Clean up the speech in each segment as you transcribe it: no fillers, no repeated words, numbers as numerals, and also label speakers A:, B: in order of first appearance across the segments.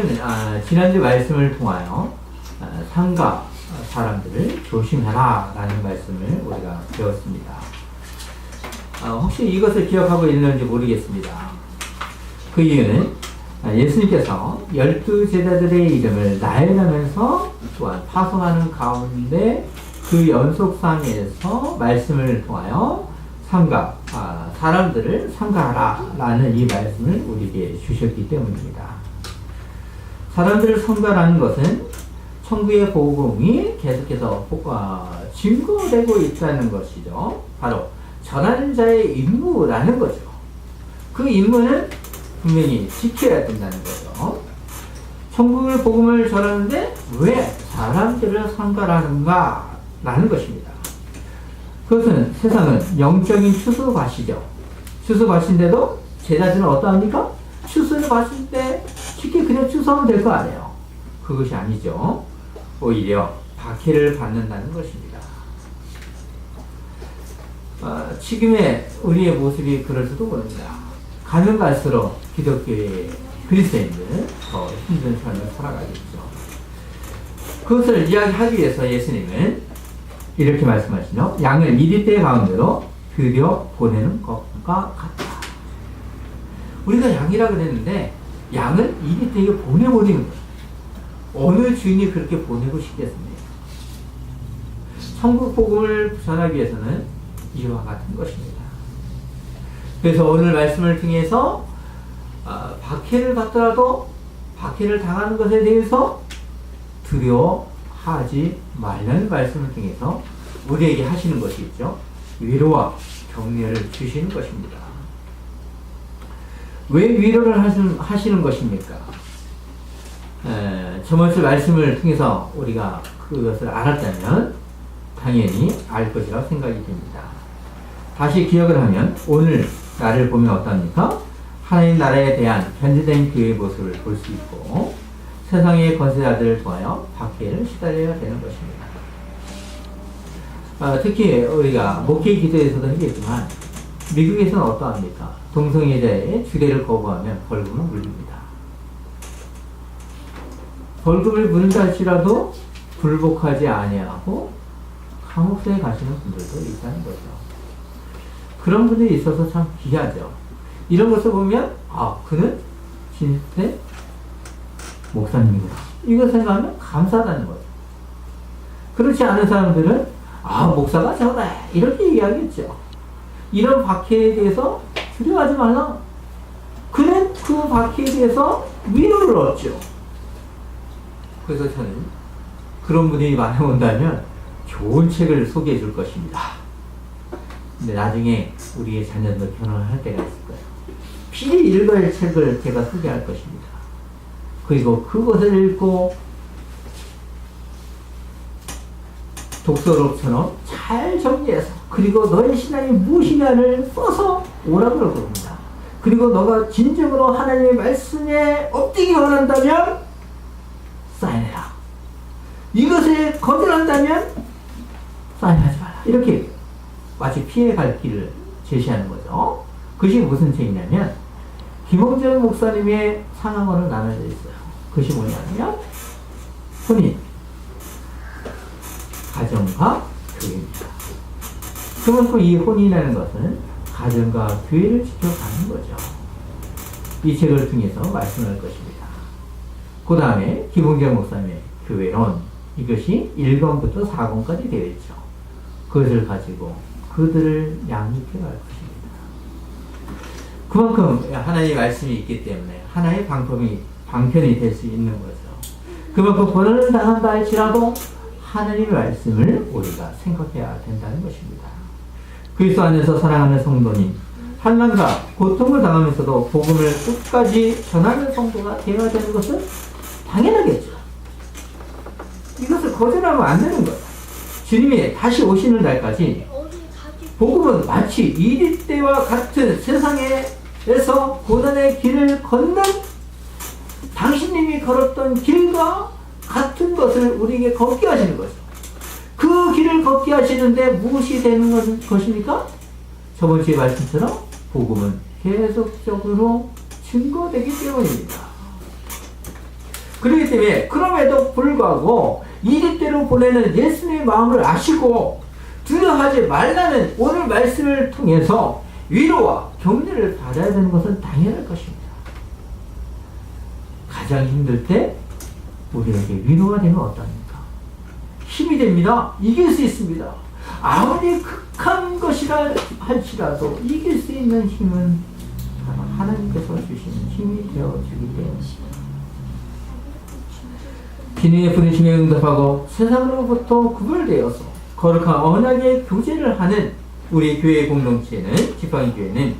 A: 우리는 지난주 말씀을 통하여 상가 사람들을 조심해라 라는 말씀을 우리가 배웠습니다. 혹시 이것을 기억하고 있는지 모르겠습니다. 그 이유는 예수님께서 12제자들의 이름을 나열하면서 또한 파송하는 가운데 그 연속상에서 말씀을 통하여 사람들을 삼가하라 라는 이 말씀을 우리에게 주셨기 때문입니다. 사람들을 삼가라는 것은 천국의 복음이 계속해서 증거되고 있다는 것이죠. 바로 전하는 자의 임무라는 거죠. 그 임무는 분명히 지켜야 된다는 거죠. 천국의 복음을 전하는데 왜 사람들을 삼가라는가 라는 것입니다. 그것은 세상은 영적인 추수밭이죠. 추수밭인데도 제자들은 어떠합니까? 추수를 받을 때 쉽게 그냥 추수하면 될 거 아니에요. 그것이 아니죠. 오히려 박해를 받는다는 것입니다. 지금의 우리의 모습이 그럴 수도 모릅니다. 가면 갈수록 기독교의 그리스도인들은 더 힘든 삶을 살아가겠죠. 그것을 이야기하기 위해서 예수님은 이렇게 말씀하시죠. 양을 이리떼 가운데로 들여 보내는 것과 같다. 우리가 양이라 그랬는데 양을 이리떼에 보내버리는 거예요. 어느 주인이 그렇게 보내고 싶겠습니까? 천국 복음을 전하기 위해서는 이와 같은 것입니다. 그래서 오늘 말씀을 통해서 박해를 받더라도 박해를 당하는 것에 대해서 두려워하지 말라는 말씀을 통해서 우리에게 하시는 것이 있죠. 위로와 격려를 주시는 것입니다. 왜 위로를 하시는 것입니까? 저번주 말씀을 통해서 우리가 그것을 알았다면 당연히 알 것이라고 생각이 됩니다. 다시 기억을 하면 오늘 나를 보면 어떠합니까? 하나님 나라에 대한 변질된 교회의 모습을 볼 수 있고 세상의 권세자들을 통하여 박해를 시달려야 되는 것입니다. 특히 우리가 목회 기도에서도 하겠지만 미국에서는 어떠합니까? 동성애자의 주례를 거부하면 벌금을 물립니다. 벌금을 물린다 할지라도 굴복하지 아니하고 감옥소에 가시는 분들도 있다는 거죠. 그런 분들이 있어서 참 귀하죠. 이런 것을 보면 그는 진짜 목사님이구나. 이거 생각하면 감사하다는 거죠. 그렇지 않은 사람들은 목사가 저래 이렇게 얘기하겠죠. 이런 박해에 대해서 두려워하지 말라. 그는 그 박해에 대해서 위로를 얻죠. 그래서 저는 그런 분이 많이 온다면 좋은 책을 소개해 줄 것입니다. 근데 나중에 우리의 자녀들 결혼을 할 때가 있을 거예요. 필히 읽어야 할 책을 제가 소개할 것입니다. 그리고 그것을 읽고 독서록처럼 잘 정리해서 그리고 너의 신앙이 무엇이냐를 써서 오라고 그럴 겁니다. 그리고 너가 진정으로 하나님의 말씀에 엎드기 원한다면 사인해라. 이것을 거절한다면 사인하지 마라. 이렇게 마치 피해갈 길을 제시하는 거죠. 그것이 무슨 책이냐면 김홍전 목사님의 상황으로 나눠져 있어요. 그것이 뭐냐면 혼인, 가정과 교회입니다. 그만큼 이 혼인이라는 것은 가정과 교회를 지켜가는 거죠. 이 책을 통해서 말씀할 것입니다. 그 다음에 김홍전 목사님의 교회론, 이것이 1권부터 4권까지 되어 있죠. 그것을 가지고 그들을 양육해 갈 것입니다. 그만큼 하나님의 말씀이 있기 때문에 하나의 방편이 될 수 있는 거죠. 그만큼 고난을 당한다 할지라도 하나님의 말씀을 우리가 생각해야 된다는 것입니다. 그리스도 안에서 사랑하는 성도님, 환난과 고통을 당하면서도 복음을 끝까지 전하는 성도가 되어야 되는 것은 당연하겠죠. 이것을 거절하면 안 되는 거예요. 주님이 다시 오시는 날까지 복음은 마치 이리떼와 같은 세상에서 고난의 길을 걷는 당신님이 걸었던 길과 같은 것을 우리에게 걷게 하시는 거죠. 그 길을 걷게 하시는데 무엇이 되는 것입니까? 저번 주에 말씀처럼 복음은 계속적으로 증거되기 때문입니다. 그렇기 때문에 그럼에도 불구하고 이집트로 보내는 예수님의 마음을 아시고 두려워하지 말라는 오늘 말씀을 통해서 위로와 격려를 받아야 되는 것은 당연할 것입니다. 가장 힘들 때 우리에게 위로가 되면 어떠합니까? 힘이 됩니다. 이길 수 있습니다. 아무리 극한 것이라 할지라도 이길 수 있는 힘은 바로 하나님께서 주시는 힘이 되어주기 때문입니다. 기능의 부르심에 응답하고 세상으로부터 구별되어서 거룩한 언약의 교제를 하는 우리 교회 공동체는, 지팡이교회는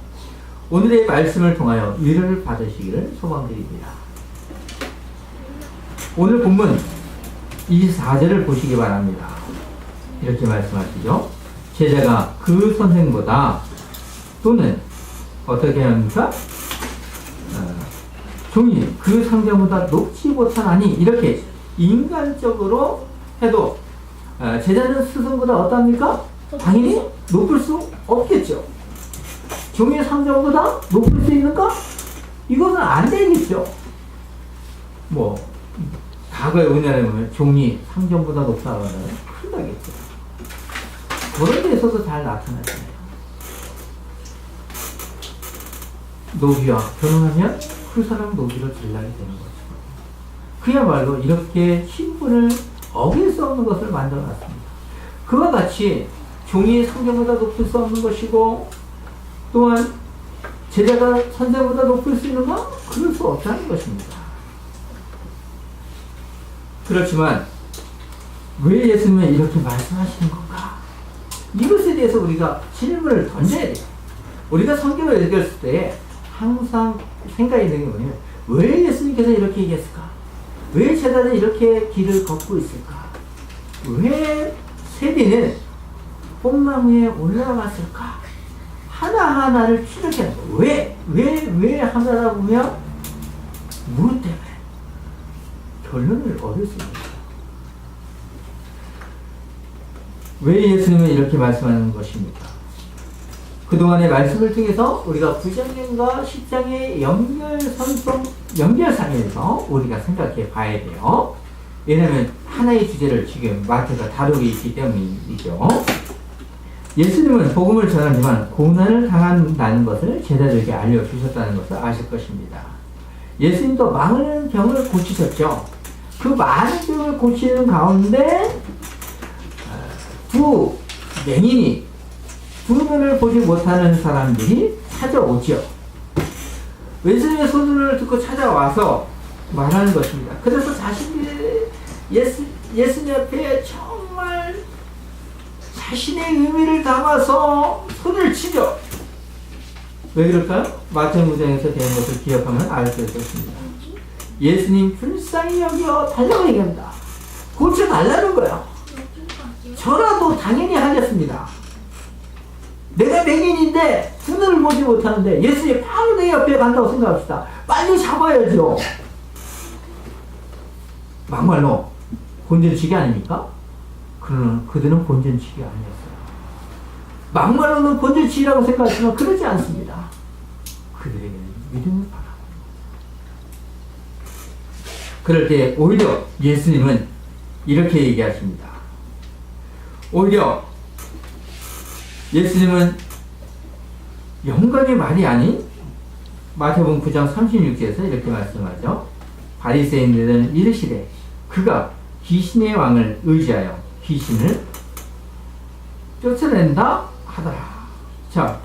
A: 오늘의 말씀을 통하여 위로를 받으시기를 소망드립니다. 오늘 본문 24절을 보시기 바랍니다. 이렇게 말씀하시죠. 제자가 그 선생보다 또는 어떻게 합니까? 종이 그 상대보다 높지 못하나니, 이렇게 인간적으로 해도 제자는 스승보다 어떻습니까? 당연히 높을 수 없겠죠. 종이 상대보다 높을 수 있는가? 이것은 안 되겠죠. 뭐 과거에 우리나라에 보면 종이 상전보다 높다고 하면 큰일 나겠죠. 그런 데서도 잘 나타나잖아요. 노비와 결혼하면 그 사람 노비를 들라게 되는 거죠. 그야말로 이렇게 신분을 어길 수 없는 것을 만들어놨습니다. 그와 같이 종이 상전보다 높을 수 없는 것이고, 또한 제자가 선생보다 높을 수 있는가? 그럴 수 없다는 것입니다. 그렇지만 왜 예수님은 이렇게 말씀하시는 건가? 이것에 대해서 우리가 질문을 던져야 돼요. 우리가 성경을 읽었을 때 항상 생각이 드는 게 뭐냐면, 왜 예수님께서 이렇게 얘기했을까? 왜 제자는 이렇게 길을 걷고 있을까? 왜 세리는 뽕나무에 올라갔을까? 하나하나를 추적해야 돼요. 왜 하나라 보면 무엇 때문에? 결론을 얻을 수 있습니다. 왜 예수님은 이렇게 말씀하는 것입니까? 그동안의 말씀을 통해서 우리가 9장과 10장의 연결상에서 우리가 생각해 봐야 돼요. 왜냐하면 하나의 주제를 지금 마태가 다루고 있기 때문이죠. 예수님은 복음을 전하지만 고난을 당한다는 것을 제자들에게 알려주셨다는 것을 아실 것입니다. 예수님도 많은 병을 고치셨죠. 그 많은 병을 고치는 가운데 두 맹인이 두 눈을 보지 못하는 사람들이 찾아오죠. 예수님의 소문을 듣고 찾아와서 말하는 것입니다. 그래서 자신들이 예수님 앞에 정말 자신의 의미를 담아서 손을 치죠. 왜 그럴까요? 마태복음 9장에서 된 것을 기억하면 알 수 있습니다. 예수님 불쌍히 여겨 달라고 얘기합니다. 고쳐달라는 거예요. 저라도 당연히 하겠습니다. 내가 맹인인데 눈을 보지 못하는데 예수님이 바로 내 옆에 간다고 생각합시다. 빨리 잡아야죠. 막말로 본전치기 아닙니까? 그러나 그들은 본전치기 아니었어요. 막말로는 본전치기라고 생각하지만 그러지 않습니다. 그들에게는 믿음을 바라고. 그럴 때 오히려 예수님은 이렇게 얘기하십니다. 오히려 예수님은 영광의 말이 아닌 마태복음 9장 36절에서 이렇게 말씀하죠. 바리새인들은 이르시되 그가 귀신의 왕을 의지하여 귀신을 쫓아낸다 하더라. 자,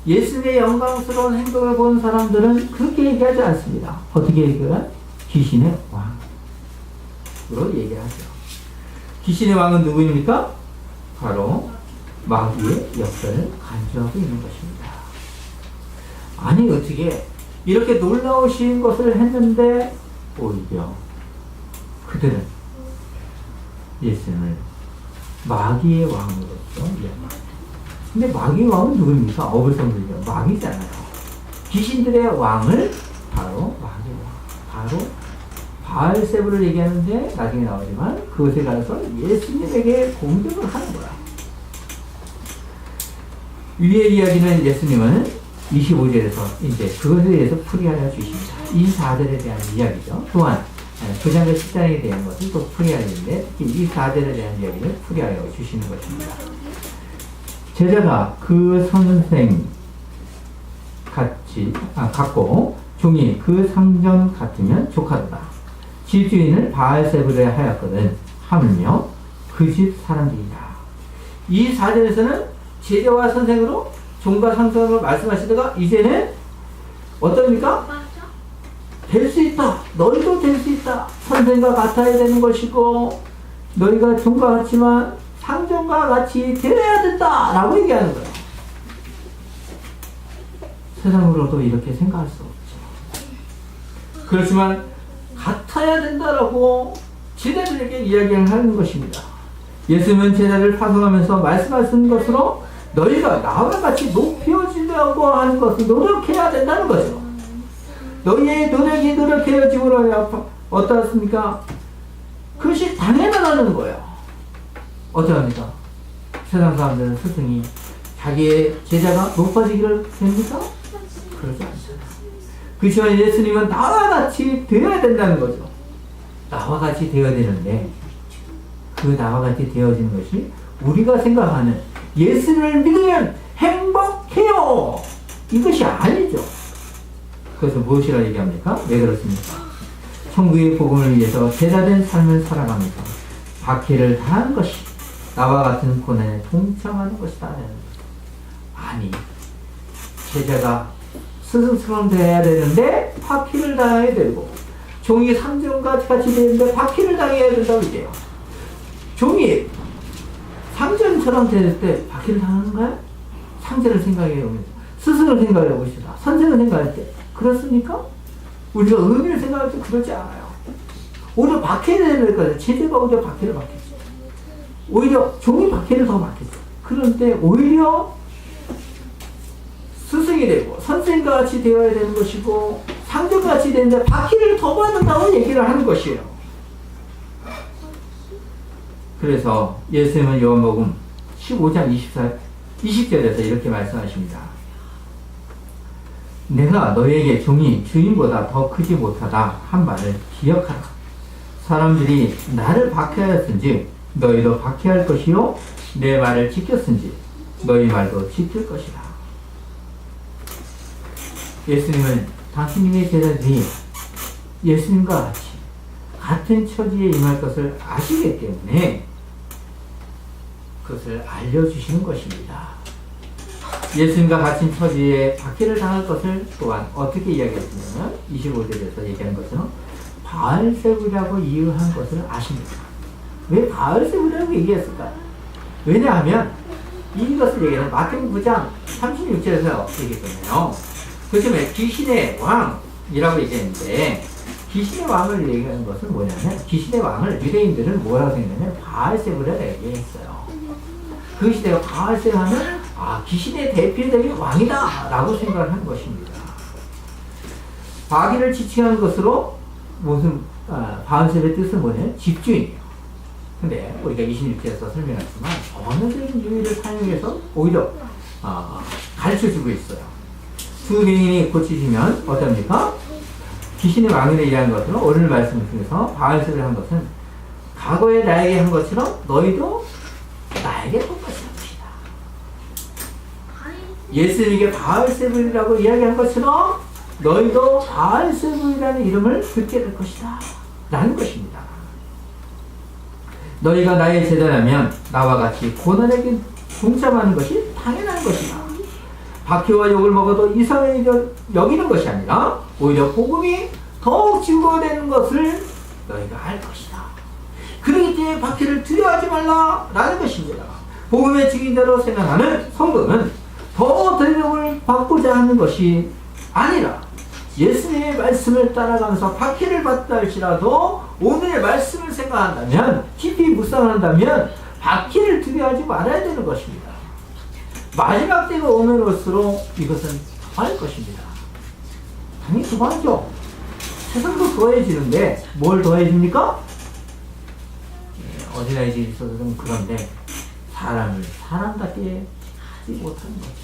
A: 예수님의 영광스러운 행동을 본 사람들은 그렇게 얘기하지 않습니다. 어떻게 얘기해요? 귀신의 왕으로 얘기하죠. 귀신의 왕은 누구입니까? 바로 마귀의 역사를 간주하고 있는 것입니다. 아니 어떻게 이렇게 놀라우신 것을 했는데 오히려 그들은 예수님을 마귀의 왕으로서 이야기합니다. 근데 마귀의 왕은 누구입니까? 어불성들이죠. 마귀잖아요. 귀신들의 왕을 바로 마귀의 왕, 바로 바알세불을 얘기하는데 나중에 나오지만 그것에 가서 예수님에게 공격을 하는 거야. 위의 이야기는 예수님은 25절에서 이제 그것에 대해서 풀이하여 주십니다. 24절에 대한 이야기죠. 또한 9장과 10장에 대한 것을 또 풀이하는데 특히 이 4절에 대한 이야기를 풀이하여 주시는 것입니다. 제자가 그 선생 같고 종이 그 상전 같으면 족하도다. 집주인을 바알세불에 하였거든 하물며 그 집 사람들이다. 이 4절에서는 제자와 선생으로 종과 상전으로 말씀하시다가 이제는 어떻습니까? 될 수 있다. 너희도 될 수 있다. 선생과 같아야 되는 것이고 너희가 종과 같지만 상전과 같이 되어야 된다 라고 얘기하는 거예요. 세상으로도 이렇게 생각할 수 없죠. 그렇지만 같아야 된다라고 제자들에게 이야기하는 것입니다. 예수님은 제자를 파송하면서 말씀하신 것으로 너희가 나와 같이 높여지려고 하는 것을 노력해야 된다는 거죠. 너희의 노력이 노력해야지므로 어떻습니까? 그것이 당연하다는 거예요. 어쩌합니까? 세상 사람들은 스승이 자기의 제자가 높아지기를 됩니까? 그러지 않습니다. 그렇지만 예수님은 나와 같이 되어야 된다는 거죠. 나와 같이 되어야 되는데 그 나와 같이 되어지는 것이 우리가 생각하는 예수를 믿으면 행복해요. 이것이 아니죠. 그래서 무엇이라 얘기합니까? 왜 그렇습니까? 천국의 복음을 위해서 제자된 삶을 살아가면서 박해를 당한 것이 나와 같은 고난에 동참하는 것이다. 아니, 제자가 스승처럼 되어야 되는데 박해를 당해야 되고 종이 상전과 같이 되는데 박해를 당해야 된다고 얘기해요. 종이 상전처럼 될 때 박해를 당하는가요? 상전을 생각해 보면 스승을 생각해 봅시다. 선생을 생각할 때 그렇습니까? 우리가 의미를 생각할 때 그러지 않아요. 오히려 박해를 될 거예요. 제자가 오히려 박해를 받겠죠. 오히려 종이 박해를 더 받겠죠. 그런데 오히려 스승이 되고 선생과 같이 되어야 되는 것이고 상전과 같이 되는데 박해를 더 받는다고 얘기를 하는 것이에요. 그래서 예수님은 요한복음 15장 20절에서 이렇게 말씀하십니다. 내가 너에게 종이 주인보다 더 크지 못하다 한 말을 기억하라. 사람들이 나를 박해하였은지 너희도 박해할 것이요 내 말을 지켰은지 너희 말도 지킬 것이다. 예수님은 당신님의 제자들이 예수님과 같이 같은 처지에 임할 것을 아시기 때문에 그것을 알려주시는 것입니다. 예수님과 같은 처지에 박해를 당할 것을 또한 어떻게 이야기했냐면 25절에서 얘기하는 것처럼 바알세불이라고 이유한 것을 아십니다. 왜 바알세불이라고 얘기했을까요? 왜냐하면 이것을 얘기하는 마태복음 9장 36절에서 얘기했잖아요. 그중에 귀신의 왕이라고 얘기했는데 귀신의 왕을 얘기하는 것은 뭐냐면 귀신의 왕을 유대인들은 뭐라고 생각하냐면 바알세불이라고 얘기했어요. 그 시대가 바알세불 하면 귀신의 대표적인 왕이다 라고 생각을 한 것입니다. 바기를 지칭하는 것으로 무슨 바알세불의 뜻은 뭐냐면 집주인이에요. 근데 우리가 26절에서 설명했지만 언어적인 유의를 사용해서 오히려 가르쳐주고 있어요. 두 명인이 고치시면 어떻습니까? 귀신의 왕이라 일하는 것으로 오늘 말씀을 통해서 바알세불을 한 것은 과거에 나에게 한 것처럼 너희도 나에게 똑같이 한 것이다. 예수님에게 바알세불이라고 이야기한 것처럼 너희도 바알세불이라는 이름을 듣게 될 것이다 라는 것입니다. 너희가 나의 제자라면 나와 같이 고난에 동참하는 것이 당연한 것이다. 박해와 욕을 먹어도 이상하게 여기는 것이 아니라 오히려 복음이 더욱 증거되는 것을 너희가 알 것이다. 그러기 때문에 박해를 두려워하지 말라 라는 것입니다. 복음의 증인자로 생각하는 성도는 더 대접을 받고자 하는 것이 아니라 예수님의 말씀을 따라가면서 박해를 받다 할지라도 오늘의 말씀을 생각한다면 깊이 묵상한다면 박해를 두려워하지 말아야 되는 것입니다. 마지막 때가 오면 올수록 이것은 더할 것입니다. 당연히 더하죠. 세상도 더해지는데 뭘 더해집니까? 어디나이지 있어서 좀 그런데 사람을 사람답게 하지 못하는 거죠.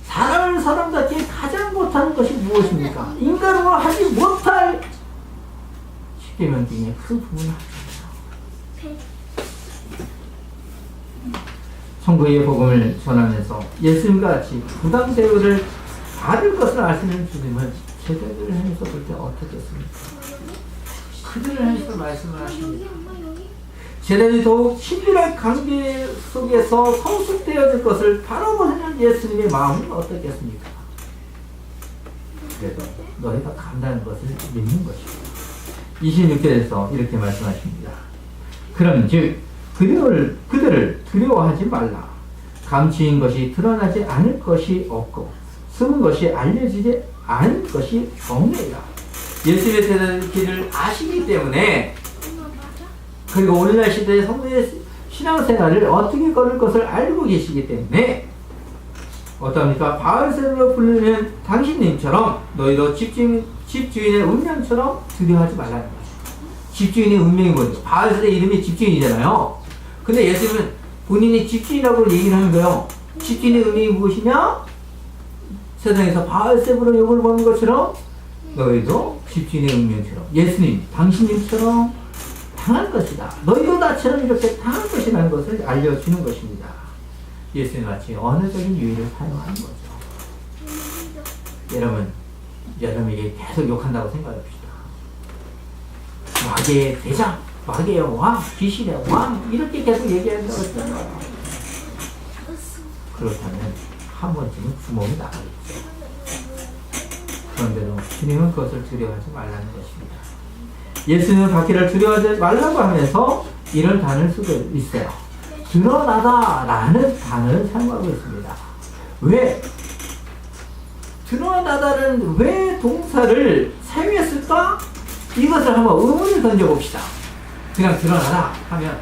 A: 사람을 사람답게 가장 못하는 것이 무엇입니까? 인간으로 하지 못할 십계명 중에 그 부분을 천국의 복음을 전하면서 예수님과 같이 부당 대우를 받을 것을 아시는 주님은 제자들을 향해서 볼 때 어떻겠습니까? 그들을 향해서 말씀을 하십니다. 제자들이 더욱 친밀한 관계 속에서 성숙되어질 것을 바라보는 예수님의 마음은 어떻겠습니까? 그래도 너희가 간다는 것을 믿는 것입니다. 26절에서 이렇게 말씀하십니다. 그럼 즉 그들을 두려워하지 말라. 감추인 것이 드러나지 않을 것이 없고 숨은 것이 알려지지 않을 것이 없느니라. 예수님의 제자들의 길을 아시기 때문에, 그리고 오늘날 시대의 성도의 신앙생활을 어떻게 걸을 것을 알고 계시기 때문에 어떠합니까? 바알세불로 불리는 당신님처럼 너희도 집주인의 운명처럼 두려워하지 말라는 거죠. 집주인의 운명이 뭐죠? 바알세의 이름이 집주인이잖아요. 근데 예수님은 본인이 집주인이라고 얘기를 하는 거예요. 집주인의 운명이 무엇이냐? 세상에서 바알세불로 욕을 보는 것처럼 너희도 집주인의 운명처럼, 예수님, 당신님처럼 당할 것이다. 너희도 나처럼 이렇게 당할 것이라는 것을 알려주는 것입니다. 예수님 같이 언어적인 유의를 사용하는 거죠. 여러분에게 계속 욕한다고 생각합시다. 마귀의 대장, 마귀의 왕, 귀신의 왕, 이렇게 계속 얘기한다고 했잖아요. 그렇다면 한 번쯤은 구멍이 나가겠죠. 그런데도 주님은 그것을 두려워하지 말라는 것입니다. 예수님은 바퀴를 두려워하지 말라고 하면서 이런 단어를 쓰고 있어요. 드러나다 라는 단어를 사용하고 있습니다. 왜? 드러나다는 왜 동사를 사용했을까? 이것을 한번 의문을 던져봅시다. 그냥 드러나다 하면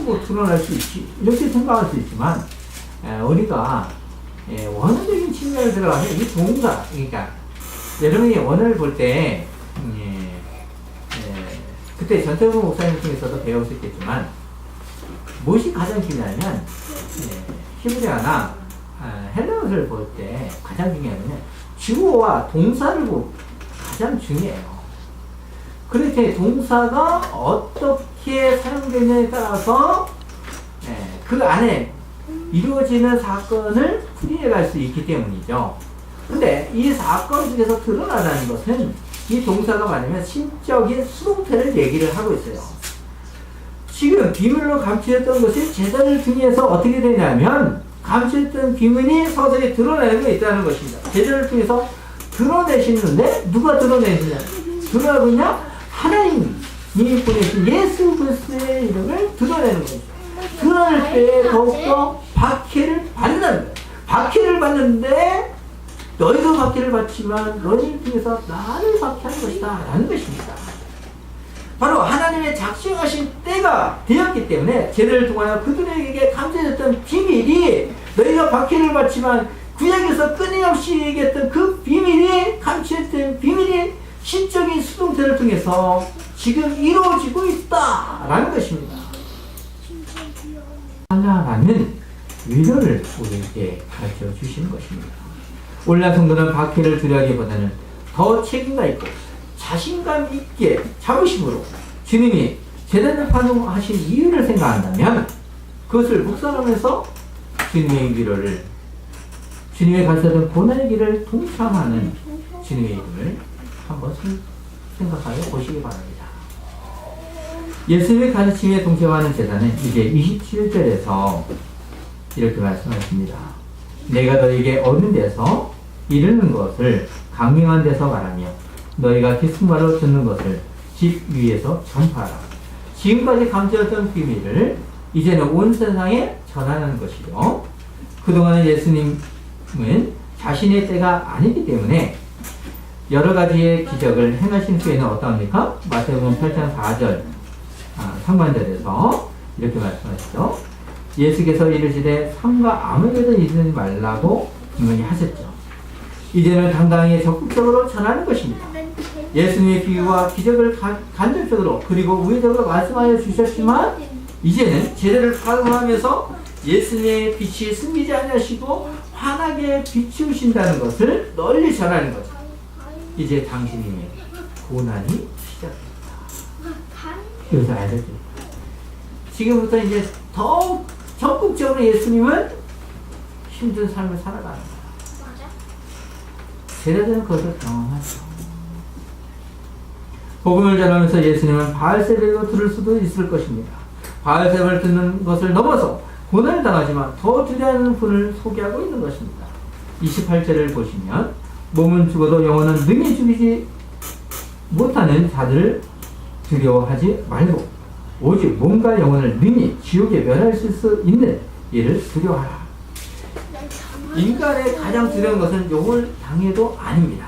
A: 뭐 드러날 수 있지 이렇게 생각할 수 있지만, 우리가 원어적인 측면을 들어가면 이 동사, 그러니까 여러분이 원어를 볼 때 그때 전태부 목사님 중에서도 배울 수 있겠지만, 무엇이 가장 중요하면 히브리어나 헬라어를 볼 때 가장 중요한 건 주어와 동사를 가장 중요해요. 그렇게 동사가 어떻게 사용되느냐에 따라서 그 안에 이루어지는 사건을 풀이해갈 수 있기 때문이죠. 근데 이 사건 중에서 드러나는 것은 이 동사가 말하면 신적인 수동태를 얘기를 하고 있어요. 지금 비밀로 감추었던 것이 제자들 중에서 어떻게 되냐면, 감추었던 비밀이 서서히 드러내는 게 있다는 것입니다. 제자를 통해서 드러내시는데 누가 드러내시냐? 드러내냐? 하나님이 보내신 예수 그리스도의 이름을 드러내는 거죠. 드러낼 때 더욱더 박해를 받는다는 거예요. 박해를 받는데 너희도 박해를 받지만 너희를 통해서 나를 박해하는 것이다 라는 것입니다. 바로 하나님의 작정하신 때가 되었기 때문에 제자를 통하여 그들에게 감춰졌던 비밀이, 너희가 박해를 받지만 구약에서 끊임없이 얘기했던 그 비밀이, 감춰졌던 비밀이 신적인 수동태를 통해서 지금 이루어지고 있다라는 것입니다. 하나라는 위로를 우리에게 가르쳐 주시는 것입니다. 오늘날 성도는 박해를 두려워하기보다는 더 책임감 있고 자신감 있게 자부심으로 주님이 제대로 파송하신 이유를 생각한다면 그것을 묵상하면서 주님의 위로를, 주님의 가르쳐준 고난의 길을 동참하는 주님의 이름을 한번 생각하여 보시기 바랍니다. 예수님의 가르침에 동참하는 제자는 이제 27절에서 이렇게 말씀하십니다. 내가 너에게 얻는 데서 이르는 것을 강명한 데서 말하며 너희가 기승말로 듣는 것을 집 위에서 전파하라. 지금까지 감추었던 비밀을 이제는 온 세상에 전하는 것이죠. 그동안 예수님은 자신의 때가 아니기 때문에 여러 가지의 기적을 행하신 후에는 어떠합니까? 마태복음 8장 4절 상반절에서 이렇게 말씀하시죠. 예수께서 이르시되 삼가 아무에게도 이르지 말라고 분명히 하셨죠. 이제는 당당히 적극적으로 전하는 것입니다. 예수님의 비유와 기적을 간접적으로 그리고 우회적으로 말씀하여 주셨지만, 이제는 제자를 파송하면서 예수님의 빛이 숨기지 않으시고 환하게 비추신다는 것을 널리 전하는 거죠. 이제 당신의 고난이 시작됩니다. 여기서 알야 되죠. 지금부터 이제 더 적극적으로 예수님은 힘든 삶을 살아가는 거야. 제자들은 그것을 경험하죠. 복음을 전하면서 예수님은 바알세바를 들을 수도 있을 것입니다. 바알세바를 듣는 것을 넘어서 고난을 당하지만 더 두려워하는 분을 소개하고 있는 것입니다. 28절을 보시면 몸은 죽어도 영혼은 능히 죽이지 못하는 자들을 두려워하지 말고 오직 몸과 영혼을 능히 지옥에 멸하실 수 있는 이를 두려워하라. 인간의 가장 두려운 것은 욕을 당해도 아닙니다.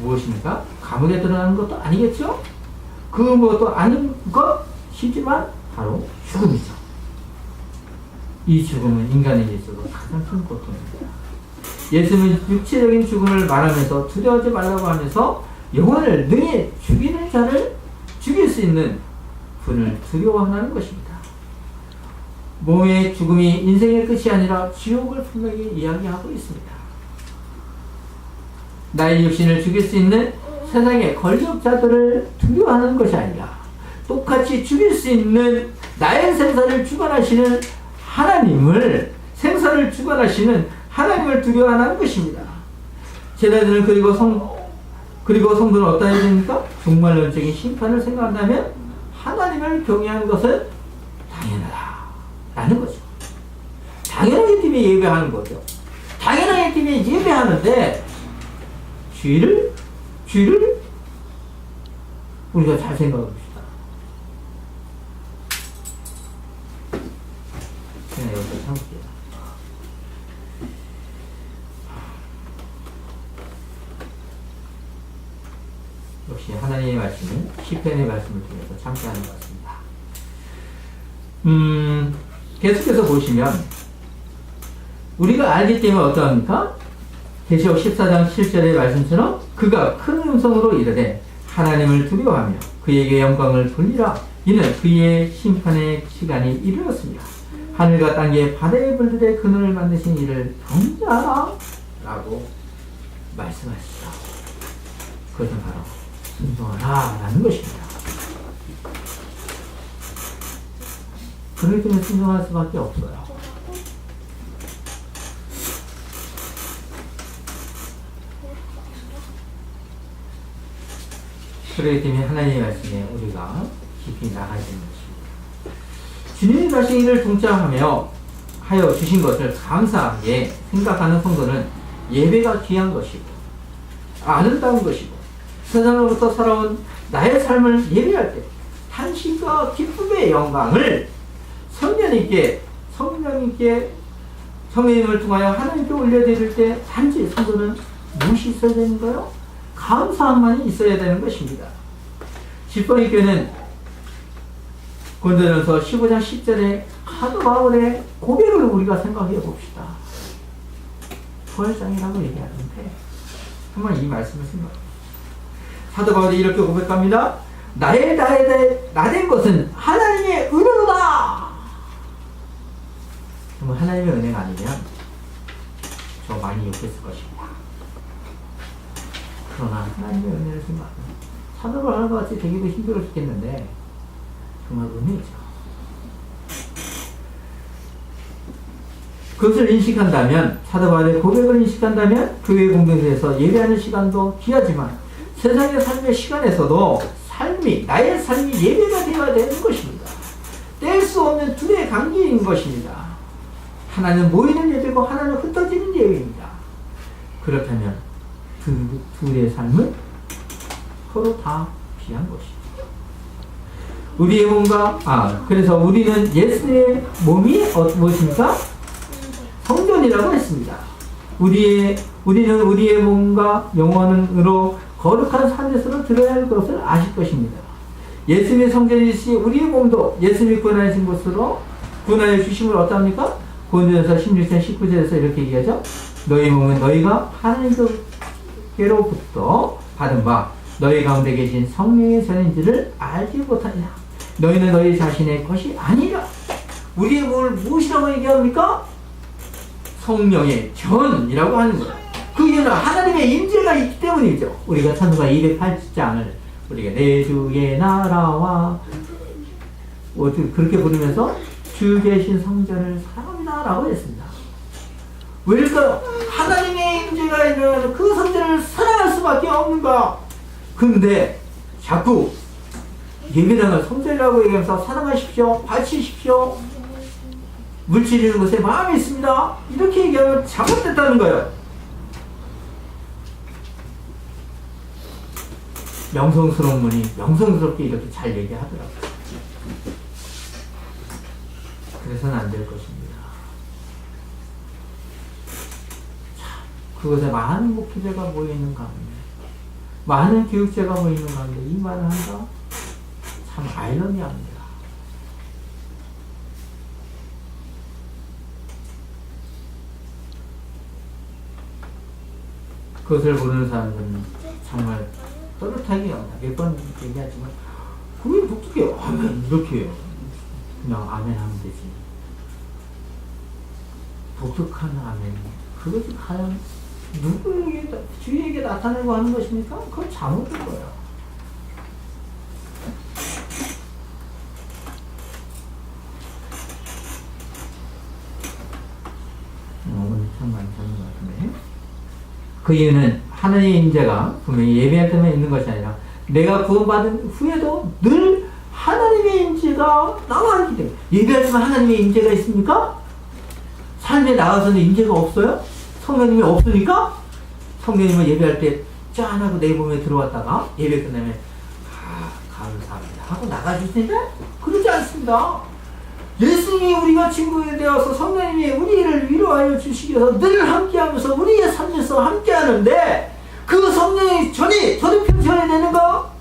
A: 무엇입니까? 감옥에 들어가는 것도 아니겠죠? 그 무엇도 아닌 것이지만 바로 죽음이죠. 이 죽음은 인간에게 있어서 가장 큰 고통입니다. 예수는 육체적인 죽음을 말하면서 두려워하지 말라고 하면서 영혼을 능히 죽이는 자를 죽일 수 있는 분을 두려워하는 것입니다. 몸의 죽음이 인생의 끝이 아니라 지옥을 분명히 이야기하고 있습니다. 나의 육신을 죽일 수 있는 세상의 권력자들을 두려워하는 것이 아니라 똑같이 죽일 수 있는 나의 생사를 주관하시는 하나님을 생사를 주관하시는 하나님을 두려워하는 것입니다. 제자들은 그리고 성도는 어떠해야 됩니까? 종말론적인 심판을 생각한다면 하나님을 경외하는 것은 당연하다 라는 거죠. 당연하기 때문에 예배하는 거죠. 당연하기 때문에 예배하는데 주의를 우리가 잘 생각해 봅시다. 그냥 여기서 참을게요. 역시 하나님의 말씀은 시편의 말씀을 통해서 참게 하는 것 같습니다. 계속해서 보시면 우리가 알기 때문에 어떠합니까? 계시록 14장 7절의 말씀처럼 그가 큰 음성으로 이르되 하나님을 두려워하며 그에게 영광을 돌리라. 이는 그의 심판의 시간이 이르렀습니다. 하늘과 땅에 바다의 불들의 그늘을 만드신 이를 경배하라 라고 말씀하시죠. 그것은 바로 순종하라 라는 것입니다. 그렇기 때문에 순종할 수밖에 없어요. 그렇기 때문에 하나님의 말씀에 우리가 깊이 나가야 되는 것입니다. 주님이 가신 일을 동참하며 하여 주신 것을 감사하게 생각하는 성도는 예배가 귀한 것이고 아름다운 것이고 세상으로부터 살아온 나의 삶을 예배할 때 탄식과 기쁨의 영광을 성령님께 성령님을 통하여 하나님께 올려드릴 때 단지 성도는 무엇이 있어야 되는가요? 감사함만이 있어야 되는 것입니다. 집번의 교회는 고린도전서 15장 10절에 사도 바울의 고백을 우리가 생각해 봅시다. 부활장이라고 얘기하는데 한번 이 말씀을 생각해. 사도 바울이 이렇게 고백합니다. 나된 것은 하나님의 은혜로다. 그러면 하나님의 은혜가 아니면 저 많이 욕했을 것입니다. 그러나 하나님의 은혜를 생각하면 사도 바울과 같이 되기도 힘들어 죽겠는데 정말 은혜죠. 그것을 인식한다면 사도 바울의 고백을 인식한다면 교회 공동체에서 예배하는 시간도 귀하지만 세상의 삶의 시간에서도 나의 삶이 예배가 되어야 되는 것입니다. 뗄 수 없는 둘의 관계인 것입니다. 하나는 모이는 예배고 하나는 흩어지는 예배입니다. 그렇다면 그 둘의 삶은 서로 다 귀한 것입니다. 우리의 몸과 그래서 우리는 예수의 몸이 무엇입니까? 성전이라고 했습니다. 우리는 우리의 몸과 영혼으로 거룩한 산에서 들어야 할 것을 아실 것입니다. 예수님의 성전이시 우리의 몸도 예수님이 구원하신 것으로 구원하여 주심을 어떠합니까? 고린도전서 16장 19절에서 이렇게 얘기하죠. 너희 몸은 너희가 하나님께로부터 받은 바 너희 가운데 계신 성령의 전인지를 알지 못하냐. 너희는 너희 자신의 것이 아니라. 우리의 몸을 무엇이라고 얘기합니까? 성령의 전이라고 하는 거예요. 그 이유는 하나님의 임재가 있기 때문이죠. 우리가 찬송가 208장을 우리가 내 주의 나라와 그렇게 부르면서 주 계신 성전을 사랑합니다 라고 했습니다. 왜일까요? 하나님의 임재가 있는 그 성전을 사랑할 수밖에 없는가? 근데 자꾸 예배당을 성전이라고 얘기하면서 사랑하십시오, 바치십시오, 물질 있는 것에 마음이 있습니다, 이렇게 얘기하면 잘못됐다는 거예요. 명성스러운 분이 명성스럽게 이렇게 잘 얘기하더라고요. 그래서는 안 될 것입니다. 참, 그것에 많은 목회자가 모여있는 가운데, 많은 교육자가 모여있는 가운데 이 말을 한다? 참 아이러니합니다. 그것을 보는 사람들은 정말 또렷하게 몇 번 얘기하지만 그게 독특해요. 아멘 이렇게 해요. 그냥 아멘 하면 되지. 독특한 아멘, 그것이 과연 누구에게, 주위에게 나타내고 하는 것입니까? 그건 잘못된 거야. 오늘 참 많이 찾는 것 같은데, 그 이유는 하나님의 임재가 분명히 예배할 때만 있는 것이 아니라 내가 구원받은 후에도 늘 하나님의 임재가 나와 있기 때문에. 예배할 때만 하나님의 임재가 있습니까? 삶에 나가서는 임재가 없어요? 성령님이 없으니까? 성령님은 예배할 때 짠하고 내 몸에 들어왔다가 예배 끝나면 감사합니다 하고 나가주시는데 그러지 않습니다. 예수님이 우리가 친구가 되어서 성령님이 우리를 위로하여 주시기 위해서 늘 함께하면서 우리의 삶에서 함께하는데, 그 성령이 저도 편지해야 되는가?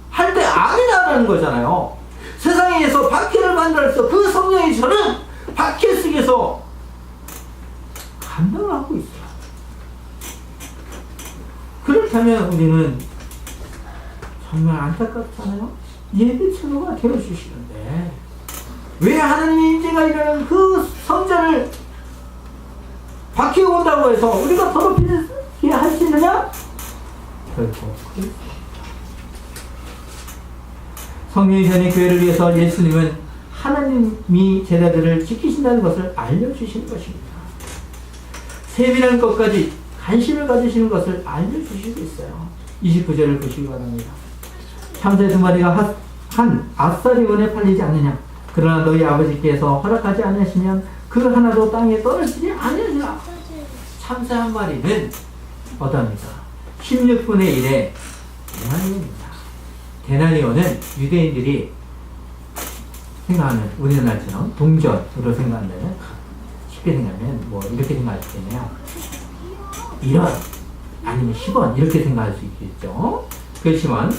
A: 할 때 아니라는 거잖아요. 세상에서 박해를 만들어서 그 성령이 저는 박해 속에서 감당을 하고 있어요. 그렇다면 우리는 정말 안타깝잖아요. 예배 친구가 되어주시는데 왜 하나님의 임재가 일어나는 그 성전을 박해온다고 해서 우리가 더럽히게 할 수 있느냐? 결코 그렇습니다. 성령이 되는 교회를 위해서 예수님은 하나님이 제자들을 지키신다는 것을 알려주시는 것입니다. 세밀한 것까지 관심을 가지시는 것을 알려주시고 있어요. 29절을 보시기 바랍니다. 참새 2마리가 한 아사리원에 팔리지 않느냐? 그러나 너희 아버지께서 허락하지 않으시면 그 하나도 땅에 떨어지지 않으리라. 참새 1마리는 어떠합니까? 16분의 1의 데나리온입니다. 데나리온은 유대인들이 생각하면 우리나라처럼 동전으로 생각한다면, 쉽게 생각하면 뭐 이렇게 생각할 수 있겠네요. 1원 아니면 10원 이렇게 생각할 수 있겠죠. 그렇지만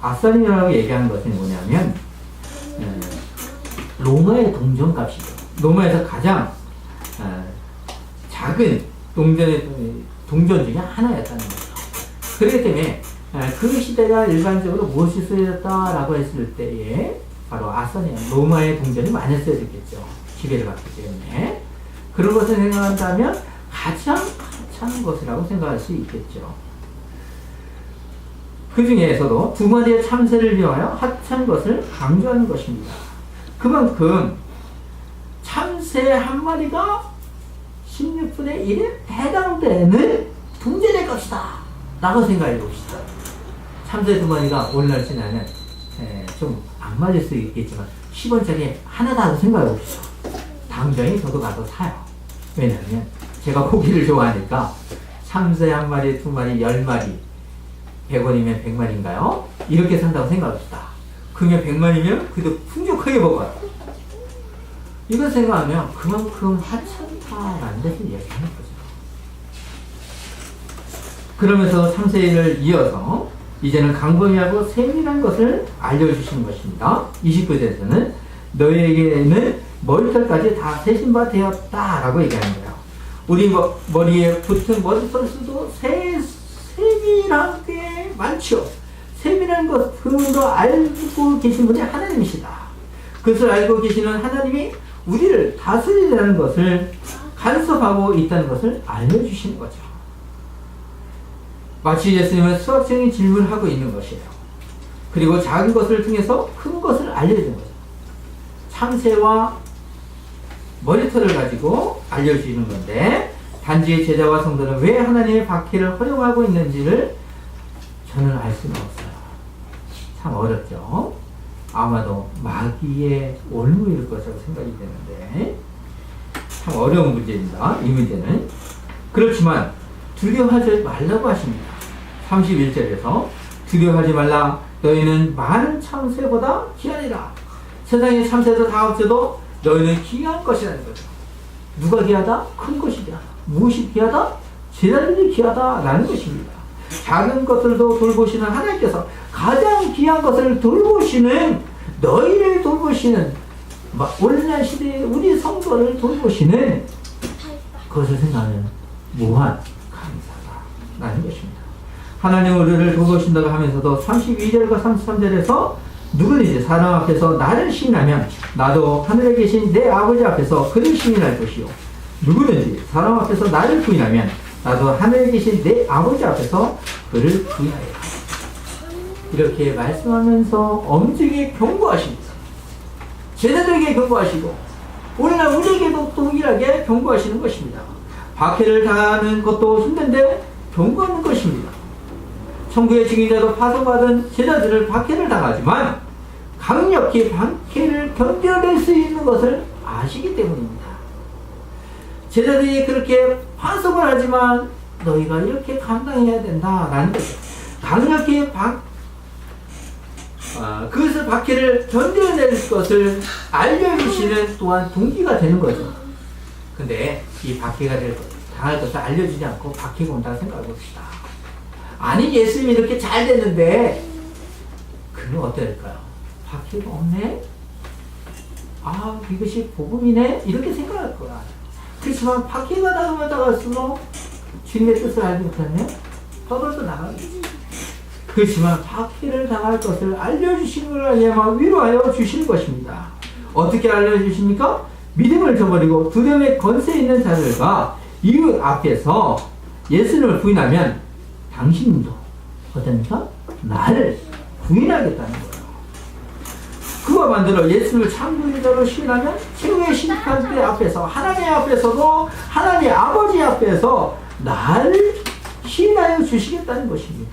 A: 아사리온이라고 얘기하는 것은 뭐냐면 로마의 동전값이죠. 로마에서 가장 작은 동전 중에 하나였다는 거죠. 그렇기 때문에 그 시대가 일반적으로 무엇이 쓰여졌다라고 했을 때에 바로 아사리온, 로마의 동전이 많이 쓰여졌겠죠. 지배를 받기 때문에. 그런 것을 생각한다면 가장 하찮은 것이라고 생각할 수 있겠죠. 그 중에서도 2마리의 참새를 위하여 하찮은 것을 강조하는 것입니다. 그만큼 참새 1마리가 16분의 1에 해당되는 동전의 값이다 라고 생각해 봅시다. 참새 2마리가 오늘날 지나면 좀 안 맞을 수 있겠지만 10원짜리 하나다 고 생각해 봅시다. 당장에 저도 가서 사요. 왜냐하면 제가 고기를 좋아하니까 참새 1마리, 2마리, 10마리 100원이면 100마리인가요? 이렇게 산다고 생각합시다. 그러면 100마리면 그래도 풍족하게 먹어요. 이걸 생각하면 그만큼 하찮다라는 것을 얘기하는 거죠. 그러면서 참새를 이어서 이제는 강범위하고 세밀한 것을 알려주시는 것입니다. 29절에서는 너희에게는 머리털까지 다 세신 바 되었다라고 얘기하는 거예요. 우리 머리에 붙은 머리털 수도 세밀한 게 많죠. 세밀한 것, 그분도 알고 계신 분이 하나님이시다. 그것을 알고 계시는 하나님이 우리를 다스리라는 것을 간섭하고 있다는 것을 알려주시는 거죠. 마치 예수님은 수학적인 질문을 하고 있는 것이에요. 그리고 작은 것을 통해서 큰 것을 알려주는 거죠. 참새와 머리털을 가지고 알려주는 건데, 단지 제자와 성도는 왜 하나님의 박해를 허용하고 있는지를 저는 알 수는 없어요. 참 어렵죠. 아마도 마귀의 올무일 것이라고 생각이 되는데, 참 어려운 문제입니다. 이 문제는. 그렇지만 두려워하지 말라고 하십니다. 31절에서 두려워하지 말라. 너희는 많은 참새보다 귀하니라. 세상의 참새도 다 없어도 너희는 귀한 것이라는 거죠. 누가 귀하다? 큰 것이 귀하다. 무엇이 귀하다? 제자들이 귀하다라는 것입니다. 작은 것들도 돌보시는 하나님께서 가장 귀한 것을 돌보시는, 너희를 돌보시는, 오늘날 시대에 우리 성도를 돌보시는 그것을 생각하면 무한 감사다라는 것입니다. 하나님 우리를 돌보신다고 하면서도 32절과 33절에서 누구든지 사람 앞에서 나를 시인하면 나도 하늘에 계신 내 아버지 앞에서 그를 시인할 것이요, 누구든지 사람 앞에서 나를 부인하면 나도 하늘에 계신 내 아버지 앞에서 그를 부인하리라. 이렇게 말씀하면서 엄중히 경고하십니다. 제자들에게 경고하시고 오늘날 우리에게도 동일하게 경고하시는 것입니다. 박해를 당하는 것도 힘든데 경고하는 것입니다. 천국의 증인자도 파송받은 제자들을 박해를 당하지만 강력히 박해를 견뎌낼 수 있는 것을 아시기 때문입니다. 제자들이 그렇게 파송을 하지만 너희가 이렇게 감당해야 된다라는 거죠. 강력히 그것을 박해를 견뎌낼 것을 알려주시는 또한 동기가 되는 거죠. 근데 이 박해가 당할 것을 알려주지 않고 박해가 온다고 생각해 봅시다. 아니 예수님이 이렇게 잘 됐는데 그는 어떨까요? 박해가 없네? 아 이것이 복음이네? 이렇게 생각할 거야. 그렇지만 박해가 나갈수록 주님의 뜻을 알지 못하면 더더더 나가겠지. 그렇지만 박해를 당할 것을 알려주시는 걸 알려면 위로하여 주시는 것입니다. 어떻게 알려주십니까? 믿음을 저버리고 두려움에 권세 있는 자들과 이웃 앞에서 예수님을 부인하면 당신도 어떻습니까? 나를 부인하겠다는 거예요. 그와 반대로 예수님을 참부인자로 시인하면 최후의 심판대 앞에서, 하나님 앞에서도 하나님 아버지 앞에서 나를 시인하여 주시겠다는 것입니다.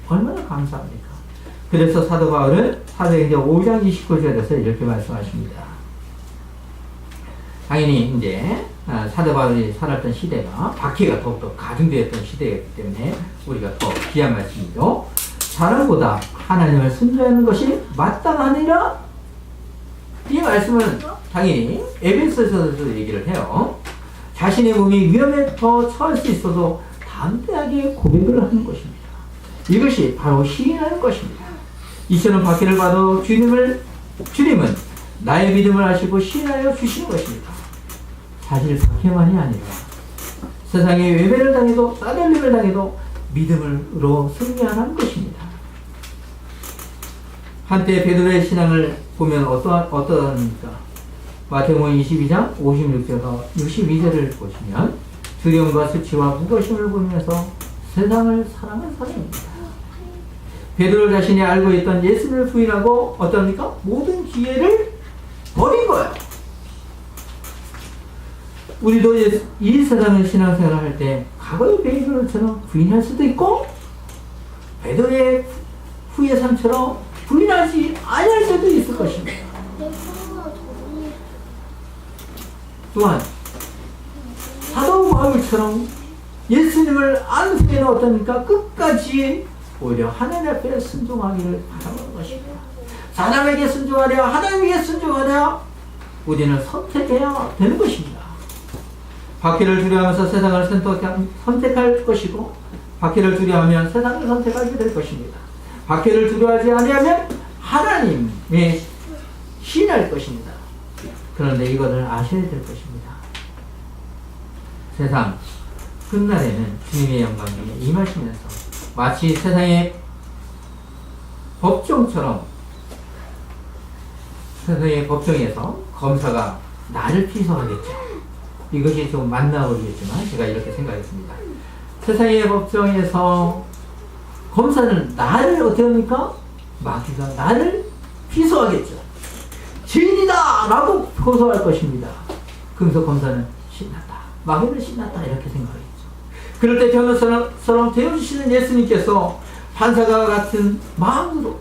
A: 얼마나 감사합니까? 그래서 사도 바울은 사도행전 5장 29절에서 이렇게 말씀하십니다. 당연히 이제 사도 바울이 살았던 시대가 박해가 더욱더 가중되었던 시대였기 때문에 우리가 더 귀한 말씀이죠. 사람보다 하나님을 순종하는 것이 마땅하니라. 이 말씀은 당연히 에베소서에서 얘기를 해요. 자신의 몸이 위험에 더 처할 수 있어도 담대하게 고백을 하는 것입니다. 이것이 바로 시인하는 것입니다. 이처럼 박해를 받아 주님은 나의 믿음을 아시고 시인하여 주시는 것입니다. 사실 박해만이 아니라 세상에 외배를 당해도 따돌림을 당해도 믿음으로 승리하는 것입니다. 한때 베드로의 신앙을 보면 어떠합니까? 마태복음 22장 56절과 62절을 보시면 두려움과 수치와 무거심을 보면서 세상을 사랑한 사람입니다. 베드로 자신이 알고 있던 예수를 부인하고 어떠합니까? 모든 기회를 버린 거예요. 우리도 이 세상의 신앙생활을 할 때 과거의 베드로처럼 부인할 수도 있고 베드로의 후의 삶처럼 부인하지 아니할 수도 있을 것입니다. 또한 사도 바울처럼 예수님을 안 후에는 어떻습니까? 끝까지 오히려 하나님 앞에 순종하기를 바라는 것입니다. 사람에게 순종하랴 하나님에게 순종하랴 우리는 선택해야 되는 것입니다. 박해를 두려워하면서 세상을 선택할 것이고 박해를 두려워하면 세상을 선택하게 될 것입니다. 박해를 두려워하지 아니하면 하나님의 신할 것입니다. 그런데 이것을 아셔야 될 것입니다. 세상 끝날에는 주님의 영광이 임하시면서 마치 세상의 법정처럼 세상의 법정에서 검사가 나를 피서하겠죠. 이것이 좀 만나버리겠지만 제가 이렇게 생각했습니다. 세상의 법정에서 검사는 나를 어떻게 합니까? 마귀가 나를 피소하겠죠. 죄인이다! 라고 고소할 것입니다. 그래서 검사는 신났다. 마귀는 신났다. 이렇게 생각하겠죠. 그럴 때 변호사처럼 되어주시는 예수님께서 판사가 같은 마음으로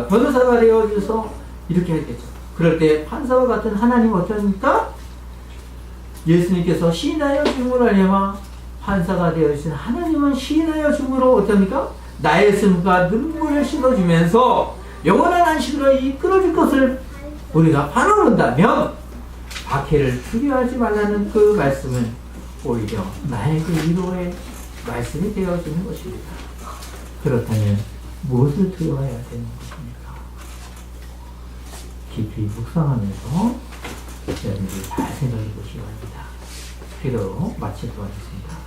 A: 변호사가 되어줘서 이렇게 했겠죠. 그럴 때 판사와 같은 하나님 어떻습니까? 예수님께서 시인하여 줌으로 알려마 판사가 되어주신 하나님은 시인하여 줌으로 어떻습니까? 나의 숨과 눈물을 씻어주면서 영원한 안식으로 이끌어줄 것을 우리가 바라본다면 박해를 두려워하지 말라는 그 말씀은 오히려 나의 그 위로의 말씀이 되어주는 것입니다. 그렇다면 무엇을 두려워해야 되는 것입니까? 깊이 묵상하면서 여러분들이 잘 생각해 보시기 바랍니다. 기도로 마치도록 하겠습니다.